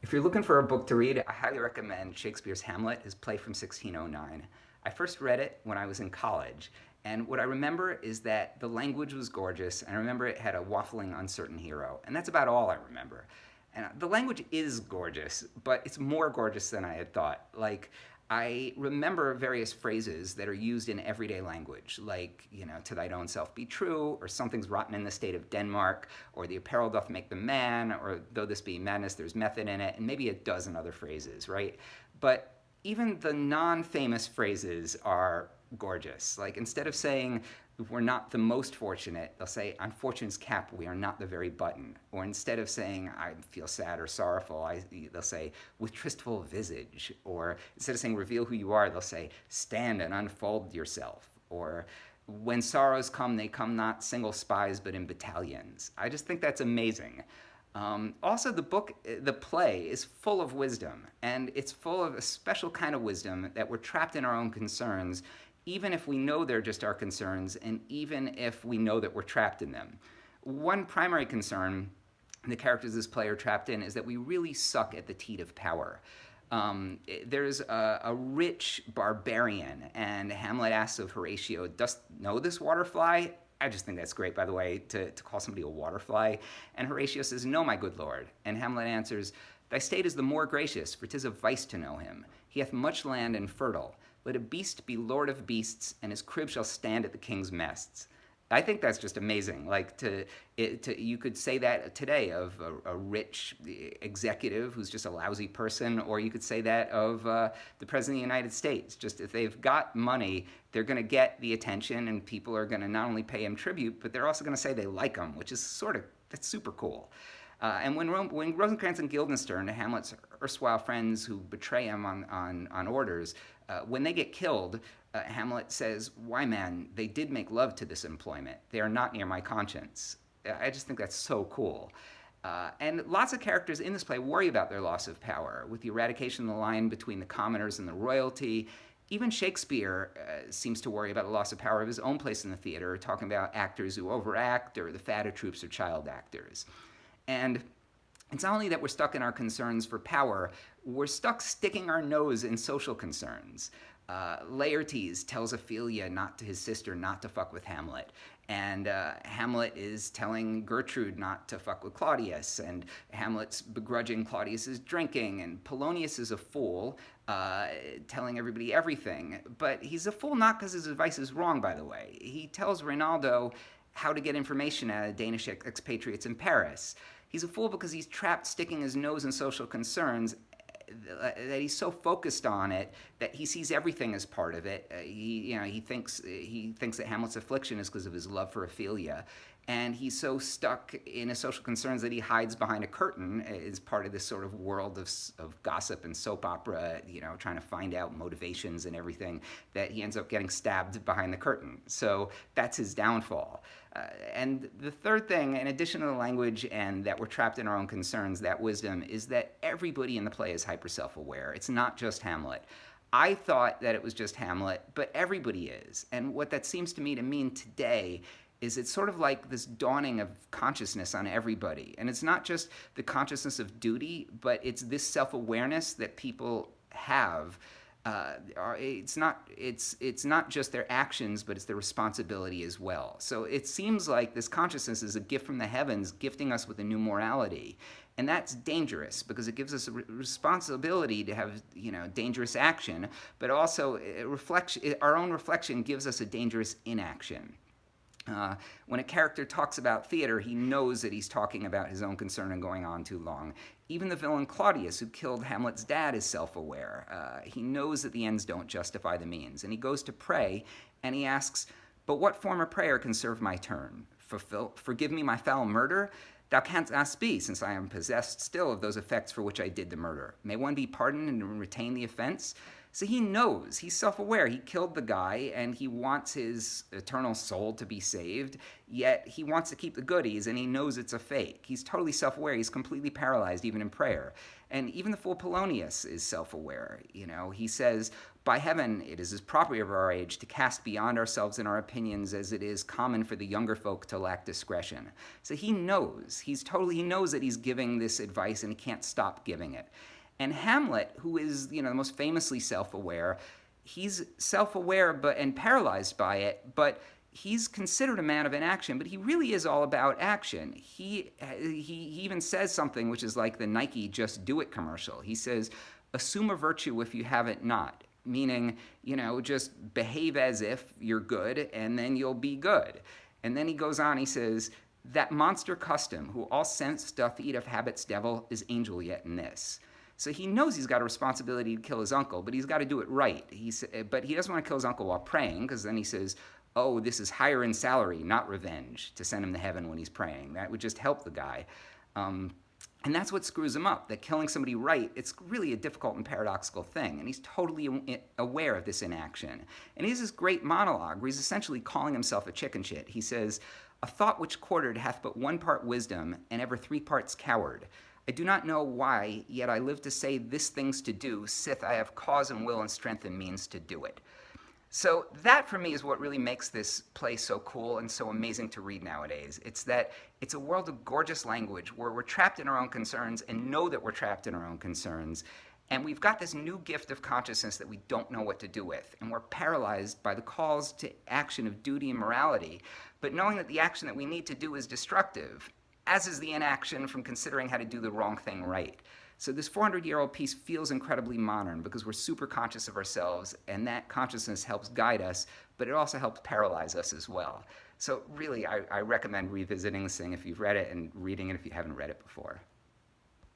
If you're looking for a book to read, I highly recommend Shakespeare's Hamlet, his play from 1609. I first read it when I was in college, and what I remember is that the language was gorgeous, and I remember it had a waffling, uncertain hero, and that's about all I remember. And the language is gorgeous, but it's more gorgeous than I had thought. Like, I remember various phrases that are used in everyday language, like, to thine own self be true, or something's rotten in the state of Denmark, or the apparel doth make the man, or though this be madness, there's method in it, and maybe a dozen other phrases, right? But even the non famous phrases are gorgeous. Like, instead of saying, we're not the most fortunate, they'll say, on fortune's cap, we are not the very button. Or instead of saying, I feel sad or sorrowful, they'll say, with tristful visage. Or instead of saying, reveal who you are, they'll say, stand and unfold yourself. Or when sorrows come, they come not single spies, but in battalions. I just think that's amazing. Also, the play, is full of wisdom, and it's full of a special kind of wisdom that we're trapped in our own concerns, even if we know they're just our concerns, and even if we know that we're trapped in them. One primary concern the characters of this play are trapped in is that we really suck at the teat of power. There's a rich barbarian, and Hamlet asks of Horatio, dost know this waterfly? I just think that's great, by the way, to call somebody a waterfly. And Horatio says, no, my good lord. And Hamlet answers, thy state is the more gracious, for 'tis a vice to know him. He hath much land and fertile. Let a beast be lord of beasts, and his crib shall stand at the king's mests. I think that's just amazing. Like you could say that today of a rich executive who's just a lousy person, or you could say that of the president of the United States. Just if they've got money, they're going to get the attention, and people are going to not only pay him tribute, but they're also going to say they like him, which is that's super cool. And when Rosencrantz and Guildenstern, Hamlet's erstwhile friends who betray him on orders, when they get killed, Hamlet says, why, man, they did make love to this employment. They are not near my conscience. I just think that's so cool. And lots of characters in this play worry about their loss of power, with the eradication of the line between the commoners and the royalty. Even Shakespeare seems to worry about the loss of power of his own place in the theater, talking about actors who overact, or the fatter troops or child actors. And it's not only that we're stuck in our concerns for power, we're stuck sticking our nose in social concerns. Laertes tells Ophelia, not to his sister, not to fuck with Hamlet. And Hamlet is telling Gertrude not to fuck with Claudius. And Hamlet's begrudging Claudius's drinking. And Polonius is a fool, telling everybody everything. But he's a fool not because his advice is wrong, by the way. He tells Rinaldo how to get information out of Danish expatriates in Paris. He's a fool because he's trapped sticking his nose in social concerns, that he's so focused on it that he sees everything as part of it. He thinks that Hamlet's affliction is because of his love for Ophelia, and he's so stuck in his social concerns that he hides behind a curtain as part of this sort of world of gossip and soap opera, trying to find out motivations and everything, that he ends up getting stabbed behind the curtain. So that's his downfall. And the third thing, in addition to the language and that we're trapped in our own concerns, that wisdom, is that everybody in the play is hyper self-aware. It's not just Hamlet. I thought that it was just Hamlet, but everybody is. And what that seems to me to mean today is it's sort of like this dawning of consciousness on everybody. And it's not just the consciousness of duty, but it's this self-awareness that people have. It's not just their actions, but it's their responsibility as well. So it seems like this consciousness is a gift from the heavens, gifting us with a new morality. And that's dangerous because it gives us a responsibility to have, dangerous action, but also our own reflection gives us a dangerous inaction. When a character talks about theater, he knows that he's talking about his own concern and going on too long. Even the villain Claudius, who killed Hamlet's dad, is self-aware. He knows that the ends don't justify the means. And he goes to pray, and he asks, but what form of prayer can serve my turn? Forgive me my foul murder? Thou canst ask be, since I am possessed still of those effects for which I did the murder. May one be pardoned and retain the offense? So he knows, he's self aware. He killed the guy and he wants his eternal soul to be saved, yet he wants to keep the goodies and he knows it's a fake. He's totally self aware. He's completely paralyzed, even in prayer. And even the fool Polonius is self aware. He says, by heaven, it is as property of our age to cast beyond ourselves in our opinions as it is common for the younger folk to lack discretion. So he knows, he knows that he's giving this advice and he can't stop giving it. And Hamlet, who is, the most famously self-aware, he's self-aware and paralyzed by it, but he's considered a man of inaction, but he really is all about action. He even says something which is like the Nike Just Do It commercial. He says, assume a virtue if you have it not, meaning, just behave as if you're good and then you'll be good. And then he goes on, he says, that monster custom, who all sense doth eat of habit's devil, is angel yet in this. So he knows he's got a responsibility to kill his uncle, but he's got to do it right. But he doesn't want to kill his uncle while praying, because then he says, oh, this is higher in salary, not revenge, to send him to heaven when he's praying. That would just help the guy. And that's what screws him up, that killing somebody right, it's really a difficult and paradoxical thing. And he's totally aware of this inaction. And he has this great monologue where he's essentially calling himself a chicken shit. He says, a thought which quartered hath but one part wisdom, and ever 3 parts coward. I do not know why, yet I live to say this thing's to do, sith I have cause and will and strength and means to do it. So that, for me, is what really makes this play so cool and so amazing to read nowadays. It's that it's a world of gorgeous language where we're trapped in our own concerns and know that we're trapped in our own concerns. And we've got this new gift of consciousness that we don't know what to do with. And we're paralyzed by the calls to action of duty and morality. But knowing that the action that we need to do is destructive, as is the inaction from considering how to do the wrong thing right. So this 400-year-old piece feels incredibly modern because we're super conscious of ourselves, and that consciousness helps guide us, but it also helps paralyze us as well. So really, I recommend revisiting this thing if you've read it and reading it if you haven't read it before.